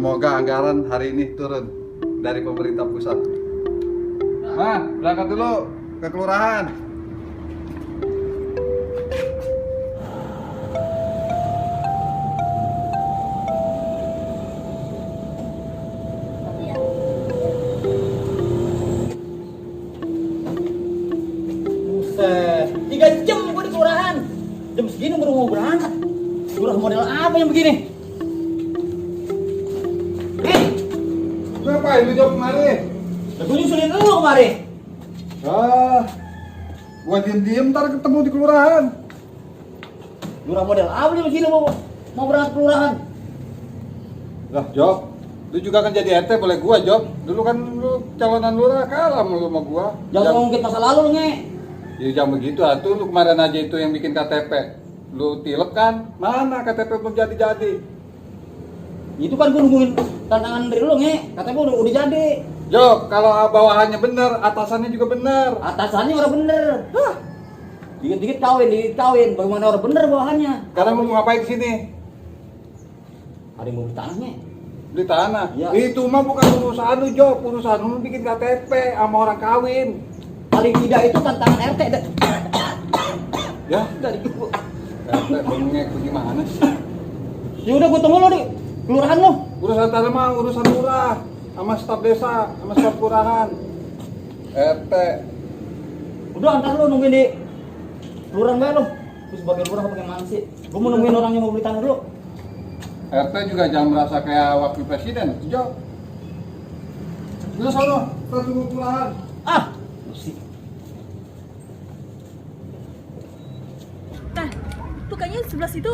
Semoga anggaran hari ini turun dari pemerintah pusat. Nah, berangkat dulu ke kelurahan. Buset, 3 jam gue di kelurahan. Jam segini baru mau berangkat. Lurah model apa yang begini? Hei, Ngapain lu jauh kemari? gue nyusulin lu kemari. Gua diem-diem ntar ketemu di kelurahan. Lurah model apa yang begini mau berangkat kelurahan? Lah, Job, lu juga kan jadi RT boleh gua, Job. Dulu kan lu calonan lurah kalah lu sama gua. Jangan ngomongin masa lalu lu, Nge. Ya jangan begitu atuh, lu kemarin aja itu yang bikin KTP. Lu tilep kan? Mana KTP belum jadi-jadi? Itu kan gue nungguin tantangan dari lu, Nge. Katanya gue udah jadi. Job, kalau bawahannya bener, atasannya juga bener. Atasannya orang bener. Hah. Dikit-dikit kawin. Bagaimana orang bener bawahannya? Sekarang lu mau ngapain kesini? Ada yang mau beli tanah, Nge. Beli tanah? Iya. Itu mah bukan urusan lu, Job. Urusan lu bikin KTP sama orang kawin. Paling tidak itu tantangan RT. Ya, Dari gue. RT bengek gimana sih? Ya udah gue tunggu lu di kelurahan lu. Urusan tanah mah urusan lurah sama staf desa, sama staf kelurahan. RT. Udah antar lu nungguin di kelurahan gue lu. Terus sebagai lurah bagaimana sih? Gue mau nungguin orang yang mau beli tanah dulu. RT juga jangan merasa kayak wakil presiden, Job. Lu sono, kita tunggu kelurahan. Ah, sih. Nah, tuh kayaknya di sebelah situ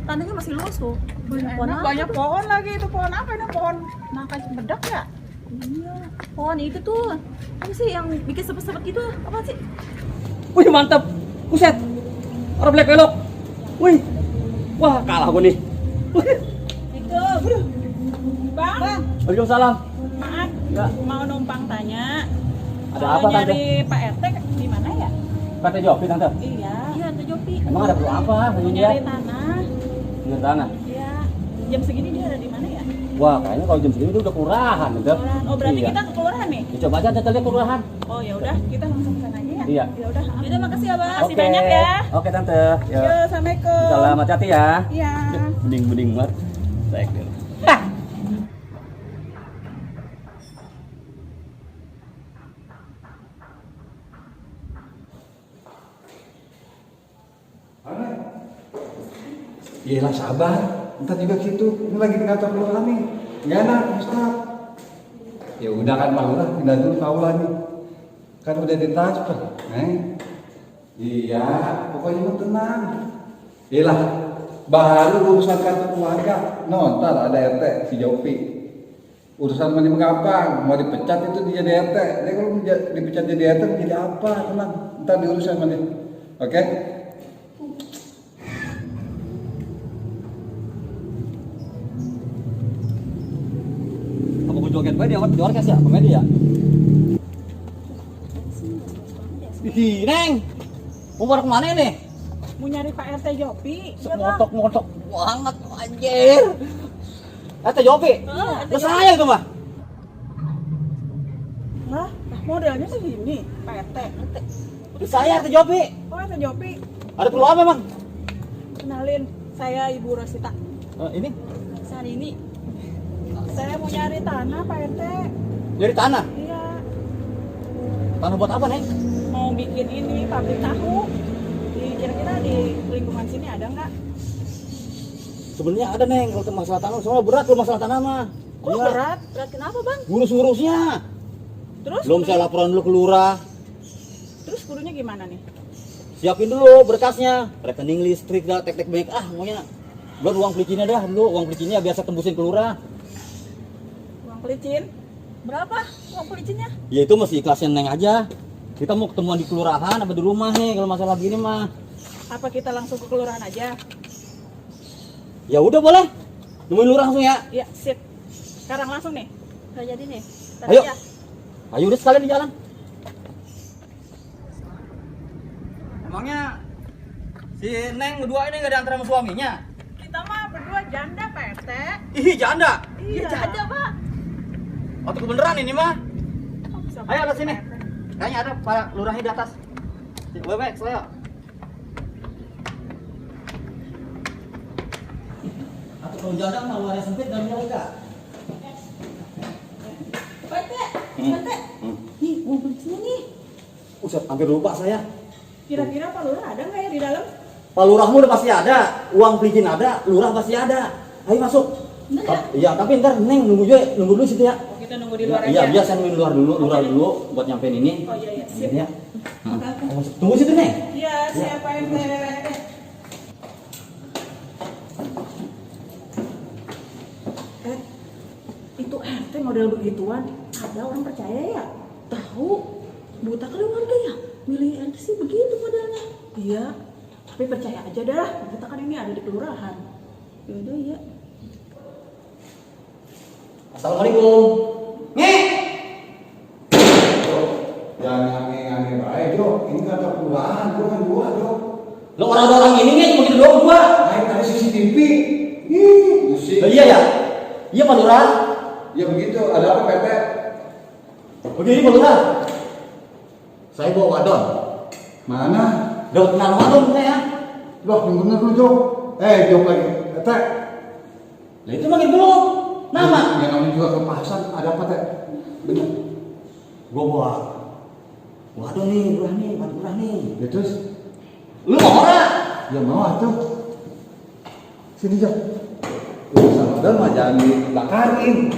tanahnya masih luas tuh. Banyak pohon Enak, apa banyak tuh? pohon lagi. Itu pohon apa ini? Pohon nangka cempedak ya? Iya, pohon itu tuh apa sih yang bikin sepet-sepet gitu? Apa sih? Wih, mantap. Buset. Orang black belok. Wih. Wah, kalah gue nih. Itu, Bang. Waalaikumsalam. Maaf, Ya. mau numpang tanya. Ada Kalau apa, Tante? nyari Pak RT di mana ya? Kata Jopi, Tante. Iya. Iya, Teh Jopi. Emang ada perlu apa? Mau Tanya dia. nyari tanah. Nyari tanah. Iya. Jam segini dia ada di mana ya? Wah, kayaknya kalau jam segini dia udah kelurahan, Tante. Kelurahan. Oh, berarti Iya. kita ke kelurahan nih? Ya, coba aja Tante lihat kelurahan. Oh, ya udah, kita langsung ke sana aja ya. Iya. Ya udah. Yaudah, makasih ya, Bang. Makasih banyak ya. Oke, Tante. Ya. Yo, assalamualaikum. Salam, hati-hati ya. Iya. Bening-bening banget. Baik deh. Iyalah sabar, ntar juga gitu. Ini lagi di kantor kelurahan nih. Nggak enak, Ustaz. Ya udah kan Pak Lurah, pindah dulu ke aula nih. Kan udah ditransfer, Iya, pokoknya lu tenang. Iyalah, baru urusan kartu keluarga. No, ntar ada RT si Jopi. Urusan mani mengapa, mau dipecat itu dia jadi RT. Dia kalau dipecat jadi RT jadi apa? Tenang, ntar diurusan mani. Oke? Apa gue joget gue di orkes ya? Komedi ya? Ih, Neng. Mau pada kemana nih? Mau nyari Pak RT Jopi. Iya, Bang. Motok-motok banget anjir. Kata Jopi. Iya, Lu saya itu mah. Lah, modelnya segini, Pak RT. Itu saya kata Jopi. Oh, RT Jopi. Ada perlu apa, Bang? Kenalin, saya Ibu Rosita. Ini Saat ini Saya mau nyari tanah, Pak RT. dari tanah. Iya, Tanah buat apa, Neng? mau bikin ini pabrik tahu. Kira-kira di lingkungan sini ada nggak? Sebenarnya ada, Neng, kalau masalah tanah. Soalnya berat loh masalah tanah mah. Oh, Iya. berat. berat kenapa, Bang? Ngurus-ngurusnya. Terus Belum saya laporan dulu ke lurah. Terus kudunya gimana nih? Siapin dulu berkasnya, rekening listrik dah, tek-tek banyak maunya. Buat uang pelicinnya dah dulu, uang pelicinnya biasa tembusin ke lurah. Uang pelicin? Berapa uang pelicinnya? Ya itu masih ikhlasin Neng aja. Kita mau ketemuan di kelurahan apa di rumah nih kalau masalah gini mah. Apa kita langsung ke kelurahan aja? Ya udah boleh. Nemuin lurah langsung ya. Iya, sip. Sekarang langsung nih. Nggak jadi nih. Ntar Ayo. aja. Ayo udah sekalian di jalan. Emangnya si Neng berdua ini gak ada antara sama suaminya? Kita mah berdua janda, Pak RT. Ih, janda. Iya, ada, Pak. Waktu kebeneran ini mah. Kok bisa Ayo ke Pak sini. RT? Kayaknya ada Pak Lurahnya di atas. Wewe, saya. Atau kalau jalan mau luarnya sempit dan mereka. Pak RT, Pak RT. Nih, uang pelicin nih. Ustaz, hampir lupa saya. Kira-kira Pak Lurah ada nggak ya di dalam? Pak Lurahmu udah pasti ada, uang pelicin ada, Lurah pasti ada. Ayo masuk. Bener ya? Iya, tapi ntar Neng nunggu dulu situ ya. Oh, kita nunggu di luar Iya, aja. biar saya nungguin Lurah dulu buat nyampein ini. Oh iya, iya. Sip. Ya. Tunggu situ Neng. Iya, siapa RT? Itu RT model begituan, ada orang percaya ya? Tahu, buta kali warga ya? Milih RT sih begitu modelnya. Iya, tapi percaya aja dah, kita kan ini ada di kelurahan. Yaudah ya. Assalamualaikum. Nge. Jangan ngange-ngange baik, Jok. Ini kantor kelurahan, gua kan gua, Jok. Lo orang-orang ini nih cuma gitu doang gua. Main ada CCTV. Ih, musik. Iya ya. Iya Pak Lurah. Ya begitu, ada apa PT? Begini Pak Lurah. Saya bawa wadon. Mana? Udah kenal wadon saya. Loh, yang bener lu, Jok. Jok lagi. Tete. Lah itu makin belum. Nama. Yang namanya juga kepasan, ada apa, Teh? Bener. Gua bawa wadon nih, Lurah nih. Ya terus? Lu mau ora? Ya mau atuh. Sini, Jok. Urusan modal mah jangan dibakarin.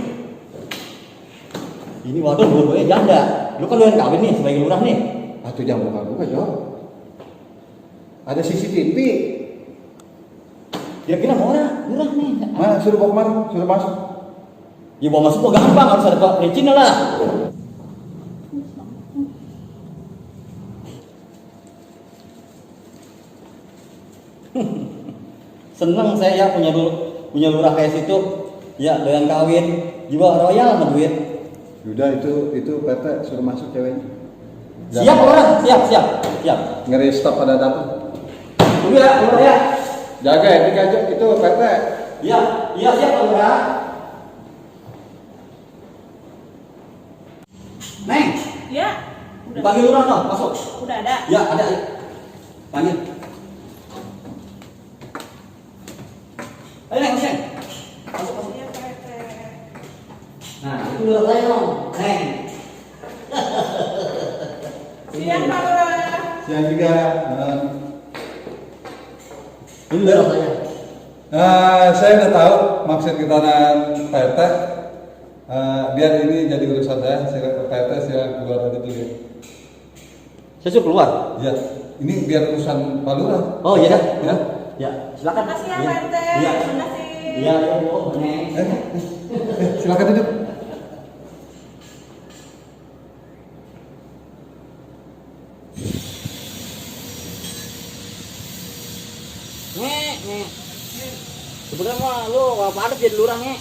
Ini wadon dua-duanya janda. Lu kan doyan kawin nih sebagai lurah nih. Atuh jangan buka-buka, Jok. Ada CCTV. Kira-kira mau ora? Lurah nih. Mana? Suruh bawa kemana? Suruh masuk. Ya bawa masuk kok gampang, harus ada perizinan lah. Seneng saya ya punya lurah kayak situ. Ya doyan kawin, jiwa royal sama duit. Udah itu PT suruh masuk ceweknya. Siap lurah, siap. Ngeri stop pada datang. Tunggu ya lurah ya. Jaga etika, Jok. Itu PT. Iya siap lurah. Neng, Ya, udah. panggil lurah no, masuk. Udah ada. Ya ada. Panggil. Ayo Neng, Neng. Masuk. Iya, Pak RT. Nah, itu lurah saya dong, Neng. Siang Pak Lurah. Siang juga. Ini lurah saya. Saya udah tahu maksud kedatangan PT. Biar ini jadi urusan saya. PT saya keluar aja dulu ya. Saya suruh keluar. Ya, ini biar urusan Pak Lurah. Oh iya dah. Ya. Ya, silakan. Makasih ya Iya. Pak RT. Iya. Makasih. Iya, Bu, Neng. Silakan duduk. Nge. Sebenarnya mah lu apa ada jadi lurah nge.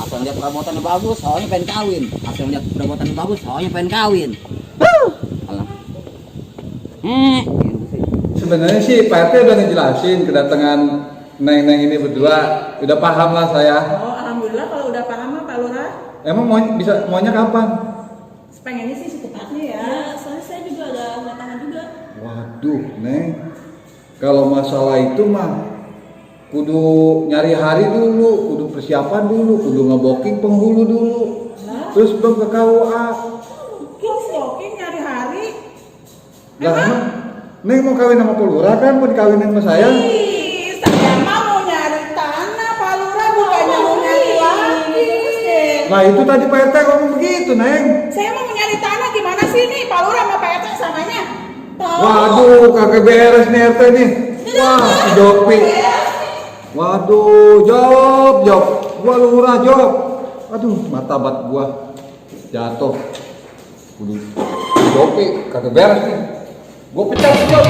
Asal lihat perabotannya bagus, soalnya pengen kawin. Asal lihat perabotannya bagus, soalnya pengen kawin. Alah. Sebenarnya sih PT udah ngejelasin kedatangan Neng ini berdua. Udah paham lah saya. Oh, alhamdulillah kalau udah paham mah Pak Lurah. Emang maunya kapan? Pengennya sih secepatnya ya. Ya, soalnya saya juga ada tangan juga. Waduh, Neng. Kalau masalah itu mah kudu nyari hari dulu, kudu persiapan dulu, kudu nge-booking penghulu dulu. Terus belum ke KUA. Booking nyari hari. Lah, emang Neng mau kawin sama Pak Lurah kan, mau dikawinin sama saya. Ih, saya mah mau nyari tanah Pak Lurah, bukannya mau nyari laki. Nah itu tadi Pak RT ngomong begitu, Neng. Saya mau nyari tanah gimana sih nih Pak Lurah sama Pak RT samanya? Tahu. Waduh, kagak beres nih RT nih. Wah, si Jopi. Waduh, Job. Gua Lurah, Job. Aduh, martabat gua jatuh. Kudu Jopi, kagak beres nih. Gua pecat si Job,